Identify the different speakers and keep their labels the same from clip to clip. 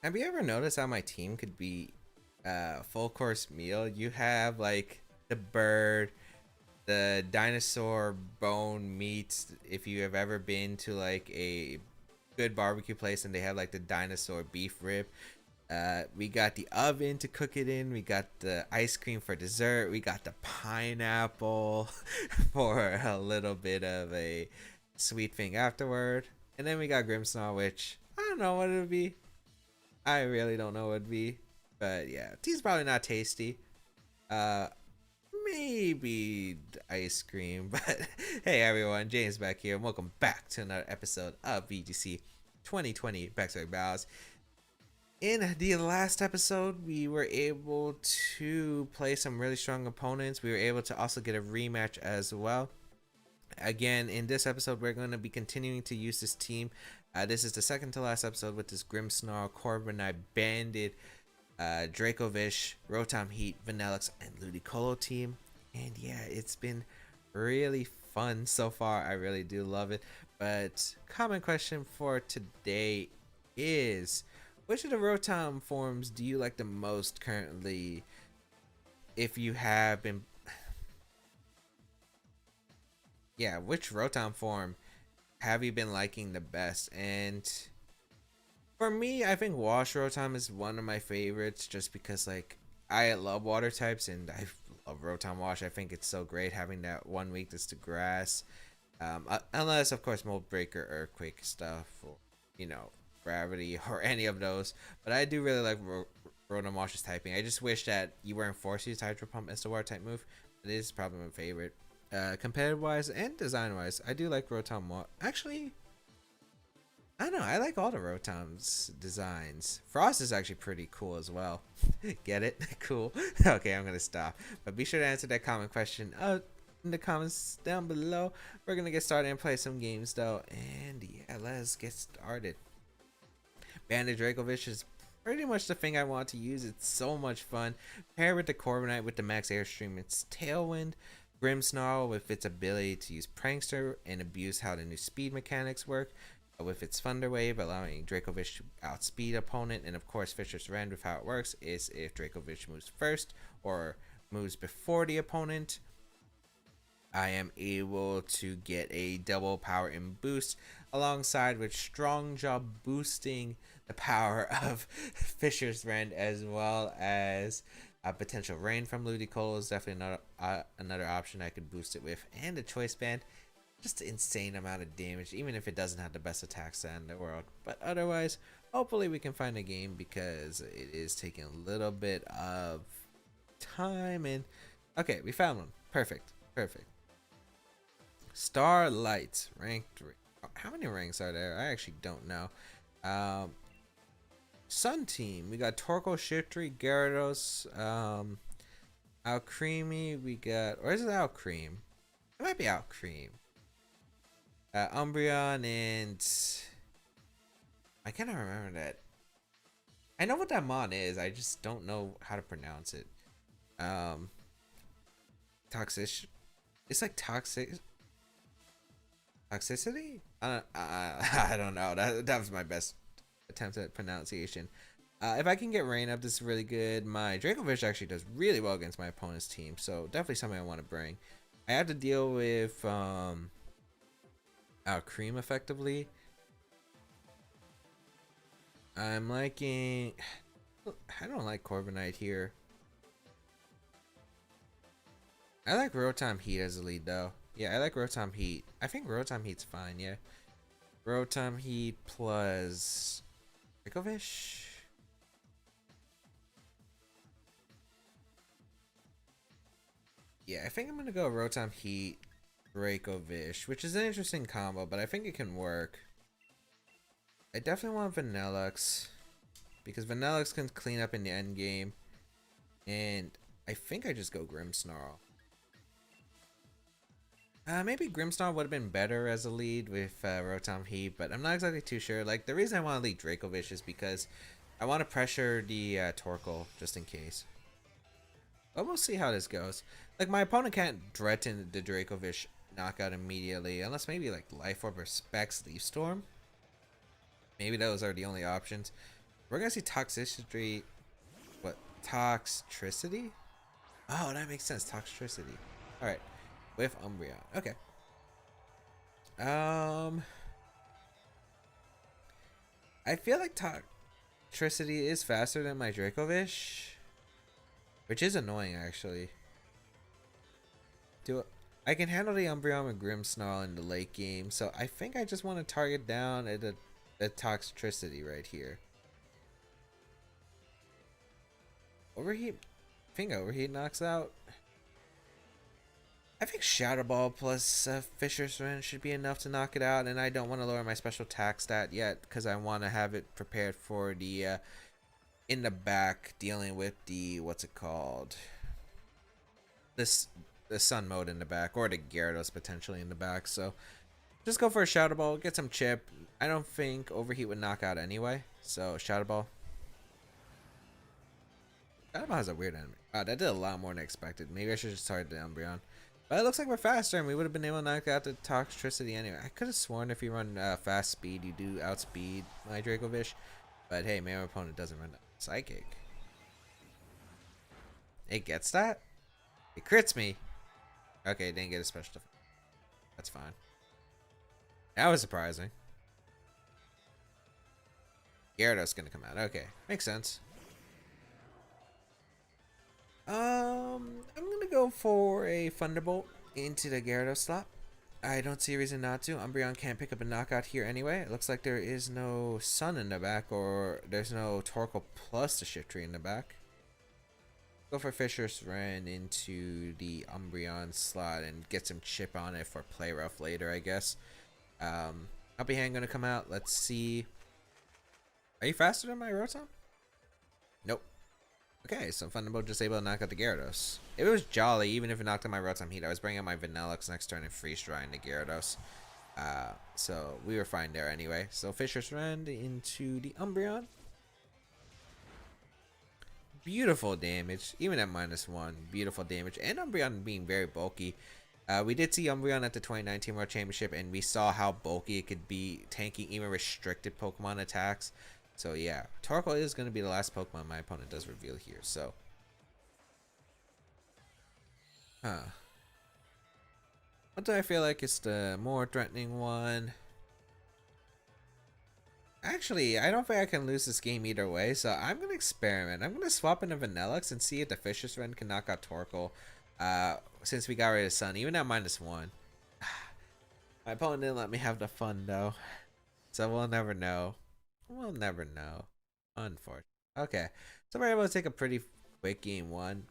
Speaker 1: Have you ever noticed how my team could be a full course meal? You have like the bird, the dinosaur bone meat. If you have ever been to like a good barbecue place and they have like the dinosaur beef rib, we got the oven to cook it in. We got the ice cream for dessert. We got the pineapple for a little bit of a sweet thing afterward. And then we got Grimmsnarl, which I don't know what it would be. I really don't know what it'd be. But yeah, tea's probably not tasty. Uh, maybe ice cream. But hey everyone, James Baek here, and welcome back to another episode of VGC 2020 Baek Battles. In the last episode, we were able to play some really strong opponents. We were able to also get a rematch as well. Again, in this episode, we're going to be continuing to use this team. This is the second to last episode with this Grimmsnarl, Corviknight, Bandit, Dracovish, Rotom Heat, Vanillix, and Ludicolo team. And yeah, it's been really fun so far. I really do love it. But common question for today is, which of the Rotom forms do you like the most currently? If you have been, yeah, which Rotom form have you been liking the best? And for me, I think Wash Rotom is one of my favorites just because like I love water types and I love Rotom Wash. I think it's so great having that one weakness to grass. Unless of course Mold Breaker, Earthquake stuff, or Gravity or any of those. But I do really like Rotom Wash's typing. I just wish that you weren't forced to use Hydro Pump as the water type move. It is probably my favorite. Competitive wise and design wise, I do like Rotom Wash. Actually, I don't know. I like all the Rotom's designs. Frost is actually pretty cool as well. Get it? Cool. Okay, I'm gonna stop. But be sure to answer that comment question in the comments down below. We're gonna get started and play some games though. And yeah, let's get started. Bandit Dracovish is pretty much the thing I want to use. It's so much fun. Pair with the Corviknight with the Max Airstream. It's Tailwind. Grimmsnarl with its ability to use Prankster and abuse how the new speed mechanics work. With its Thunder Wave, allowing Dracovish to outspeed opponent. And of course, Fisher's Rend with how it works is if Dracovish moves first or moves before the opponent, I am able to get a double power and boost alongside with Strong Jaw boosting the power of Fisher's Rend, as well as a potential rain from Ludicolo is definitely another option I could boost it with, and a Choice Band. Just an insane amount of damage, even if it doesn't have the best attack stat in the world. But otherwise, hopefully we can find a game because it is taking a little bit of time. And okay, we found one. Perfect. Starlight, rank 3. How many ranks are there? I actually don't know. Sun team, we got Torkoal, Shiftry, Gyarados, Alcremie, we got, or is it Alcreme? It might be Alcreme. Umbreon, and I cannot remember that. I know what that mon is, I just don't know how to pronounce it. Toxic. It's like toxicity. I don't know. That was my best attempt at pronunciation. If I can get rain up, this is really good. My Dracovish actually does really well against my opponent's team, so definitely something I want to bring. I have to deal with Cream effectively. I'm liking. I don't like Corviknight here. I like Rotom Heat as a lead though. Yeah, I like Rotom Heat. I think Rotom Heat's fine, yeah. Rotom Heat plus Dracovish. Yeah, I think I'm gonna go Rotom Heat, Dracovish, which is an interesting combo, but I think it can work. I definitely want Vanillix because Vanillix can clean up in the end game, and I think I just go Grimmsnarl. Maybe Grimmsnarl would have been better as a lead with Rotom Heat, but I'm not exactly too sure. Like, the reason I want to lead Dracovish is because I want to pressure the Torkoal just in case. But we'll see how this goes. Like, my opponent can't threaten the Dracovish knockout immediately, unless maybe like Life Orb or Specs Leaf Storm. Maybe those are the only options. We're gonna see toxicity. What? Toxicity? Oh, that makes sense. Toxicity. All right, with Umbreon. Okay. I feel like toxicity is faster than my Dracovish, which is annoying actually. Do I can handle the Umbreon with Grimmsnarl in the late game, so I think I just want to target down at the toxicity right here. Overheat. I think overheat knocks out. I think Shadow Ball plus Fisher's Wren should be enough to knock it out, and I don't want to lower my special attack stat yet because I want to have it prepared for the in the back dealing with the what's it called, this the Sun mode in the back, or the Gyarados potentially in the back. So just go for a Shadow Ball, get some chip. I don't think overheat would knock out anyway, so Shadow Ball. Shadow Ball has a weird enemy. Wow, that did a lot more than expected. Maybe I should just target the Umbreon. But it looks like we're faster, and we would have been able to knock out the toxicity anyway. I could have sworn if you run fast speed, you do outspeed my Dracovish. But hey, my opponent doesn't run Psychic. It gets that? It crits me. Okay, it didn't get a special defense. That's fine. That was surprising. Gyarados gonna come out. Okay, makes sense. I'm gonna go for a Thunderbolt into the Gyarados slot. I don't see a reason not to. Umbreon can't pick up a knockout here anyway. It looks like there is no Sun in the back, or there's no Torkoal plus the Shiftry in the back. Go for Fisher's Wren into the Umbreon slot and get some chip on it for play rough later, I guess. Uppy Hand gonna come out. Let's see. Are you faster than my Rotom? Nope. Okay, so Thunderbolt just able to knock out the Gyarados. If it was Jolly, even if it knocked out my Rotom Heat, I was bringing out my Vanillix next turn and freeze drying the Gyarados. So we were fine there anyway. So Fisher's Wren into the Umbreon. Beautiful damage, even at -1. Beautiful damage, and Umbreon being very bulky. We did see Umbreon at the 2019 World Championship, and we saw how bulky it could be, tanking even restricted Pokemon attacks. So yeah, Torkoal is going to be the last Pokemon my opponent does reveal here. So, what do I feel like is the more threatening one? Actually, I don't think I can lose this game either way, so I'm going to experiment. I'm going to swap in a Vanillix and see if the Fisher's Wren can knock out Torkoal, since we got rid of Sun, even at -1. My opponent didn't let me have the fun, though, so we'll never know. We'll never know. Unfortunately. Okay, so we're able to take a pretty quick game 1.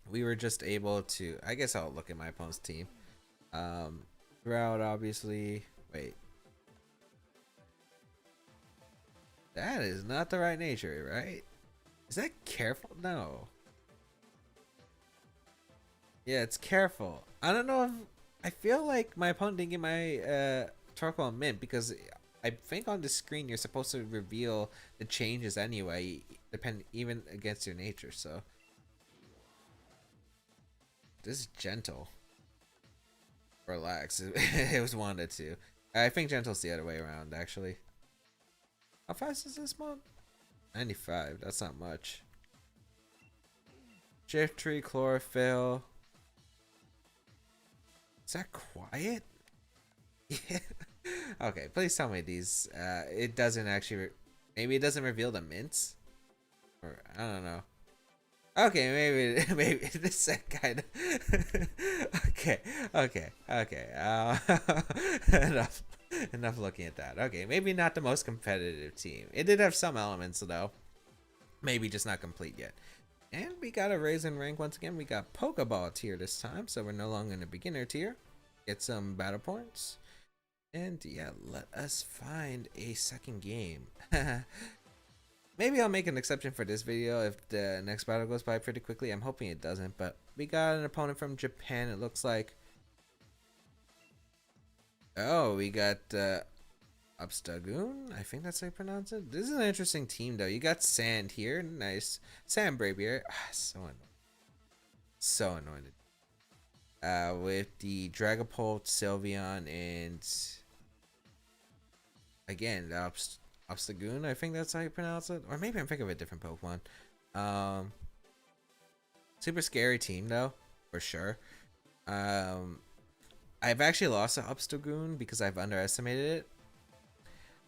Speaker 1: We were just able to... I guess I'll look at my opponent's team. Throughout, obviously... Wait. That is not the right nature, right? Is that careful? No. Yeah, it's careful. I don't know if... I feel like my opponent didn't get my Torkoal mint, because I think on the screen you're supposed to reveal the changes anyway, even against your nature, so... This is gentle. Relax. It was wanted to. I think gentle's the other way around, actually. How fast is this mod? 95. That's not much. Shiftry, Chlorophyll. Is that quiet? Yeah. Okay, please tell me these. It doesn't actually. Maybe it doesn't reveal the mints, or I don't know. Okay, maybe this is kind of. Okay. Enough looking at that. Okay, maybe not the most competitive team. It did have some elements though. Maybe just not complete yet. And we got a raise in rank once again. We got Pokeball tier this time, so we're no longer in the beginner tier. Get some battle points. And yeah, let us find a second game. Maybe I'll make an exception for this video if the next battle goes by pretty quickly. I'm hoping it doesn't, but we got an opponent from Japan, it looks like. Oh, we got Upstagoon. I think that's how you pronounce it. This is an interesting team, though. You got Sand here. Nice. Sand Bravier. So annoying. So annoying. With the Dragapult, Sylveon, and... Again, Obstagoon, I think that's how you pronounce it. Or maybe I'm thinking of a different Pokemon. Um, Super scary team though, for sure. Um, I've actually lost to Obstagoon because I've underestimated it.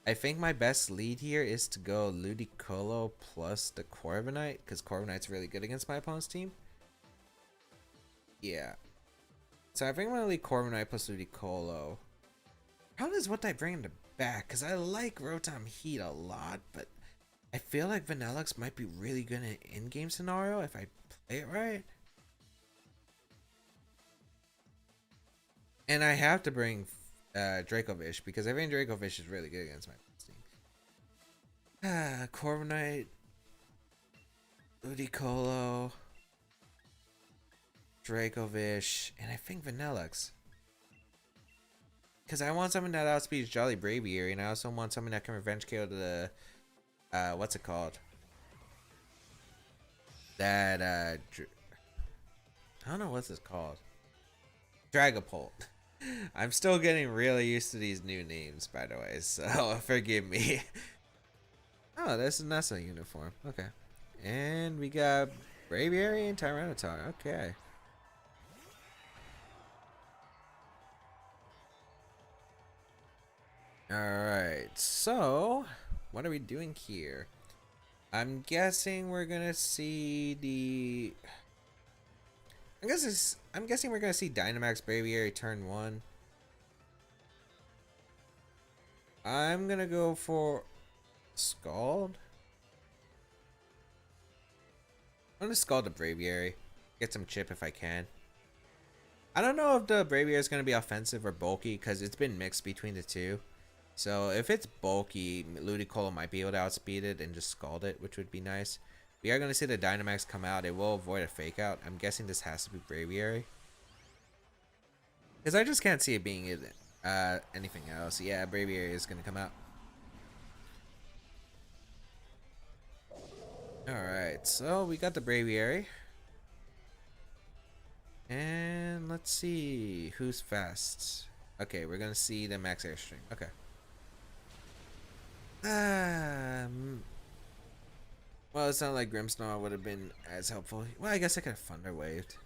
Speaker 1: I think my best lead here is to go Ludicolo plus the Corviknight, because Corviknight's really good against my opponent's team. Yeah. So I think I'm going to lead Corviknight plus Ludicolo. How does what I bring in the back? Because I like Rotom Heat a lot, but I feel like Vanillux might be really good in an in-game scenario if I play it right. And I have to bring Dracovish because I think Dracovish is really good against my team. Corviknight, Ludicolo, Dracovish, and I think Vanillux. Because I want something that outspeeds Jolly Braviary, and I also want something that can revenge KO the what's it called? That I don't know what's this called. Dragapult. I'm still getting really used to these new names, by the way, so forgive me. Oh, this is not a uniform. Okay. And we got Braviary and Tyranitar. Okay. Alright, so what are we doing here? I'm guessing we're gonna see the I'm guessing we're gonna see Dynamax Braviary turn 1. I'm gonna go for Scald. I'm gonna Scald the Braviary. Get some chip if I can. I don't know if the Braviary is gonna be offensive or bulky because it's been mixed between the two. So if it's bulky, Ludicolo might be able to outspeed it and just Scald it, which would be nice. We are going to see the Dynamax come out. It will avoid a fake out. I'm guessing this has to be Braviary. Because I just can't see it being anything else. Yeah, Braviary is going to come out. Alright, so we got the Braviary. And let's see who's fast. Okay, we're going to see the Max Airstream. Okay. Well, it's not like Grimmsnarl would have been as helpful. Well, I guess I could have Thunder Waved.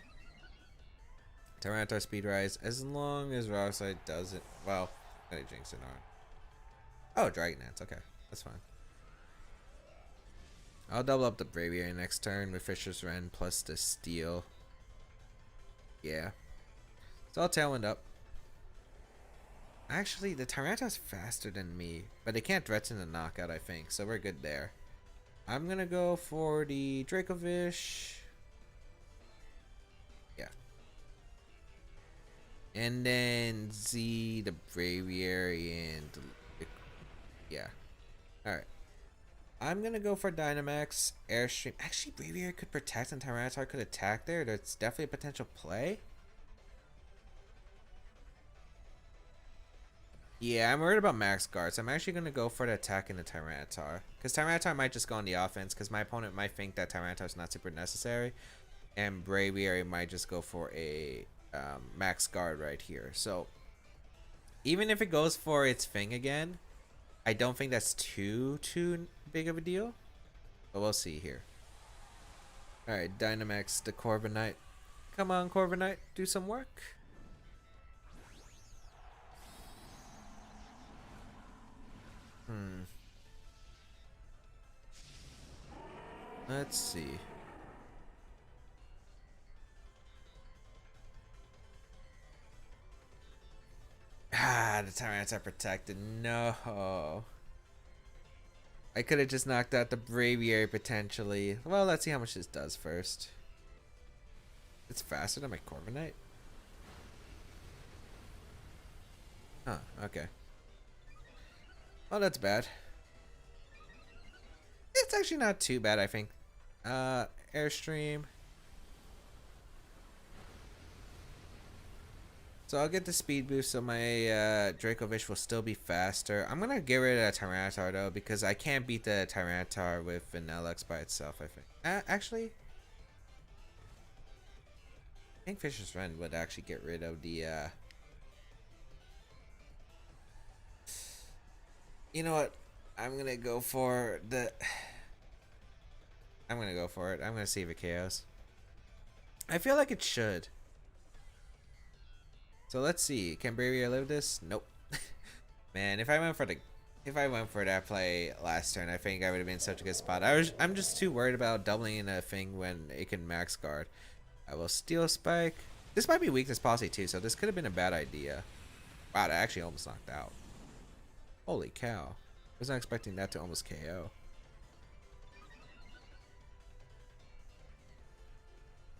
Speaker 1: Tyranitar Speed Rise, as long as Rockslide does it. Well, gotta jinx it on. Oh, Dragonance. Okay, that's fine. I'll double up the Braviary next turn with Fisher's Wren plus the Steel. Yeah. So I'll Tailwind up. Actually, the Tyranitar's faster than me, but it can't threaten the knockout, I think, so we're good there. I'm gonna go for the Dracovish. Yeah. And then Z, the Braviary, and yeah. Alright. I'm gonna go for Dynamax, Airstream. Actually, Braviary could protect and Tyranitar could attack there. That's definitely a potential play. Yeah, I'm worried about max guards. I'm actually going to go for the attack in the Tyranitar. Because Tyranitar might just go on the offense. Because my opponent might think that Tyranitar is not super necessary. And Braviary might just go for a max guard right here. So, even if it goes for its thing again, I don't think that's too big of a deal. But we'll see here. Alright, Dynamax the Corviknight. Come on, Corviknight. Do some work. Let's see. Ah, the Tyrants are protected. No. I could have just knocked out the Braviary potentially. Well, let's see how much this does first. It's faster than my Corviknight. Huh, okay. Oh, that's bad. It's actually not too bad, I think. Airstream. So I'll get the speed boost so my Dracovish will still be faster. I'm going to get rid of the Tyranitar though because I can't beat the Tyranitar with Vanillux by itself, I think. Actually, I think Fisher's Wren would actually get rid of the... You know what? I'm gonna go for the. I'm gonna go for it. I'm gonna see if it KOs. I feel like it should. So let's see. Can Bravia live this? Nope. Man, if I went for that play last turn, I think I would have been in such a good spot. I'm just too worried about doubling in a thing when it can max guard. I will Steel Spike. This might be weakness policy too, so this could have been a bad idea. Wow, that actually almost knocked out. Holy cow. I was not expecting that to almost KO.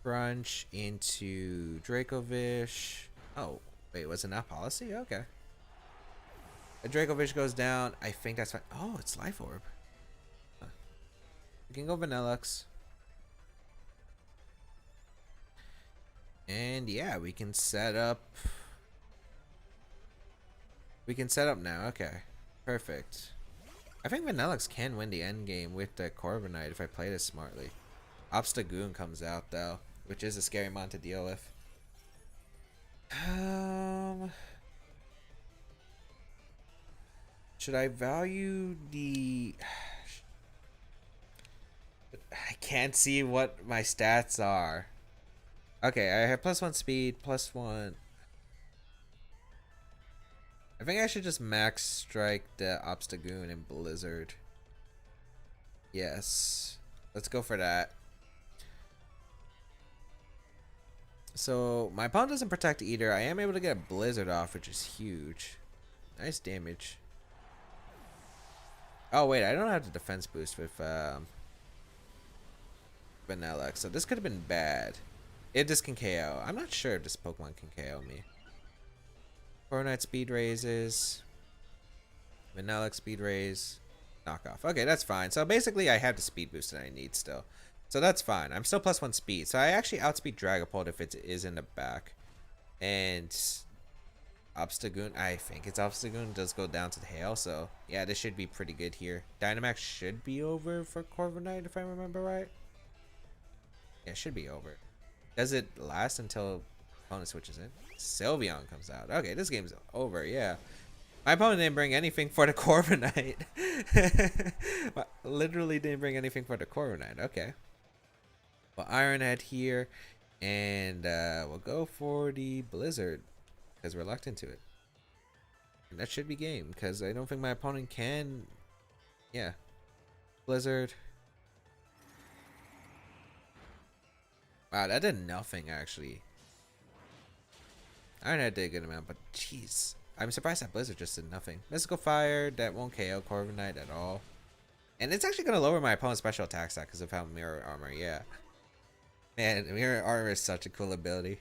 Speaker 1: Crunch into Dracovish. Oh, wait, was it not policy? Okay. A Dracovish goes down. I think that's fine. Oh, it's Life Orb. Huh. We can go Vanillux. And yeah, we can set up. We can set up now. Okay. Perfect. I think Vanillux can win the end game with the Corviknight if I play this smartly. Obstagoon comes out though, which is a scary mon to deal with. Should I value the... I can't see what my stats are. Okay, I have +1 speed, +1. I think I should just max strike the Obstagoon and Blizzard. Yes. Let's go for that. So, my opponent doesn't protect either. I am able to get a Blizzard off, which is huge. Nice damage. Oh, wait, I don't have the defense boost with Vanillux, so this could have been bad. If this can KO. I'm not sure if this Pokemon can KO me. Corviknight speed raises. Vanillux speed raise. Knock off. Okay, that's fine. So basically I have the speed boost that I need still. So that's fine. I'm still +1 speed. So I actually outspeed Dragapult if it is in the back. And Obstagoon, I think it's Obstagoon, does go down to the hail. So yeah, this should be pretty good here. Dynamax should be over for Corviknight if I remember right. Yeah, it should be over. Does it last until opponent switches in? Sylveon comes out. Okay, this game's over. Yeah. My opponent didn't bring anything for the Corviknight. Literally didn't bring anything for the Corviknight. Okay. Well, Iron Head here. And we'll go for the Blizzard. Because we're locked into it. And that should be game. Because I don't think my opponent can. Yeah. Blizzard. Wow, that did nothing actually. Iron Head did a good amount, but jeez. I'm surprised that Blizzard just did nothing. Mystical Fire, that won't KO Corviknight at all. And it's actually going to lower my opponent's special attack stat because of how Mirror Armor, yeah. Man, Mirror Armor is such a cool ability.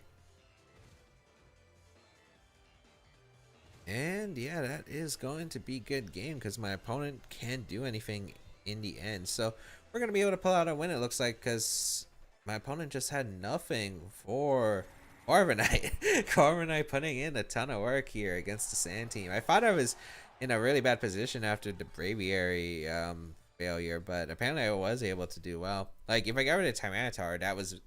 Speaker 1: And yeah, that is going to be a good game because my opponent can't do anything in the end. So we're going to be able to pull out a win, it looks like, because my opponent just had nothing for Corviknight. Corviknight putting in a ton of work here against the Sand team. I thought I was in a really bad position after the Braviary failure, but apparently I was able to do well. Like, if I got rid of Tyranitar, that was...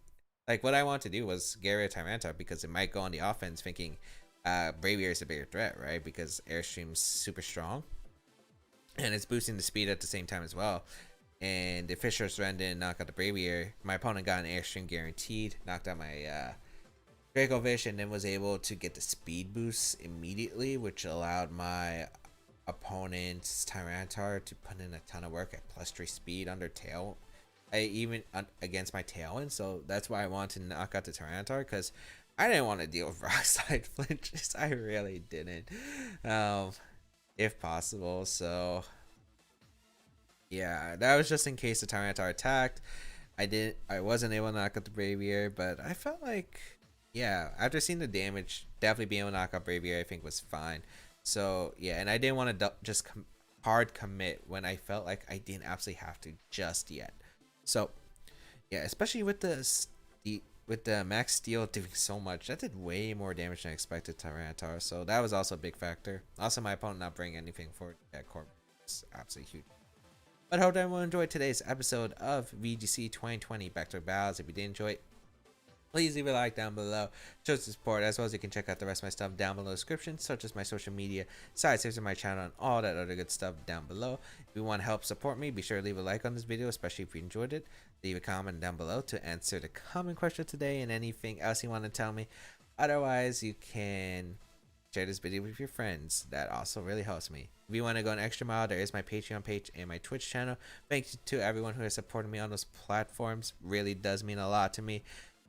Speaker 1: Like, what I want to do was get rid of Tyranitar because it might go on the offense thinking Braviary is a bigger threat, right? Because Airstream's super strong. And it's boosting the speed at the same time as well. And if Fisher's Rend didn't knock out the Braviary, my opponent got an Airstream guaranteed, knocked out my Dracovish, and then was able to get the speed boost immediately, which allowed my opponent's Tyranitar to put in a ton of work at +3 speed under tail. Even against my Tailwind, so that's why I wanted to knock out the Tyranitar, because I didn't want to deal with rock slide flinches. I really didn't, if possible. So yeah, that was just in case the Tyranitar attacked. I wasn't able to knock out the Braviary, but I felt like, yeah, after seeing the damage, definitely being able to knock out Braviary I think was fine. So yeah, and I didn't want to just hard commit when I felt like I didn't absolutely have to just yet. So yeah, especially with the max steel doing so much, that did way more damage than I expected Tyranitar. So that was also a big factor. Also, my opponent not bringing anything for that corp is absolutely huge. But I hope everyone enjoyed today's episode of VGC 2020 Back to Battles. If you did enjoy it, Please leave a like down below. Show support, as well as you can check out the rest of my stuff down below in the description, such as my social media, side tips of my channel, and all that other good stuff down below. If you want to help support me, be sure to leave a like on this video, especially if you enjoyed it. Leave a comment down below to answer the common question today and anything else you want to tell me. Otherwise, you can share this video with your friends. That also really helps me. If you want to go an extra mile, there is my Patreon page and my Twitch channel. Thank you to everyone who has supported me on those platforms. Really does mean a lot to me.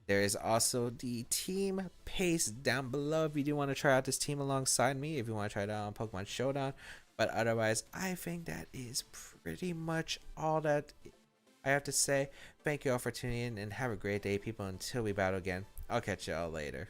Speaker 1: There is also the team pace down below if you do want to try out this team alongside me, if you want to try it out on Pokemon Showdown. But otherwise, I think that is pretty much all that I have to say. Thank you all for tuning in and have a great day, people, until we battle again. I'll catch y'all later.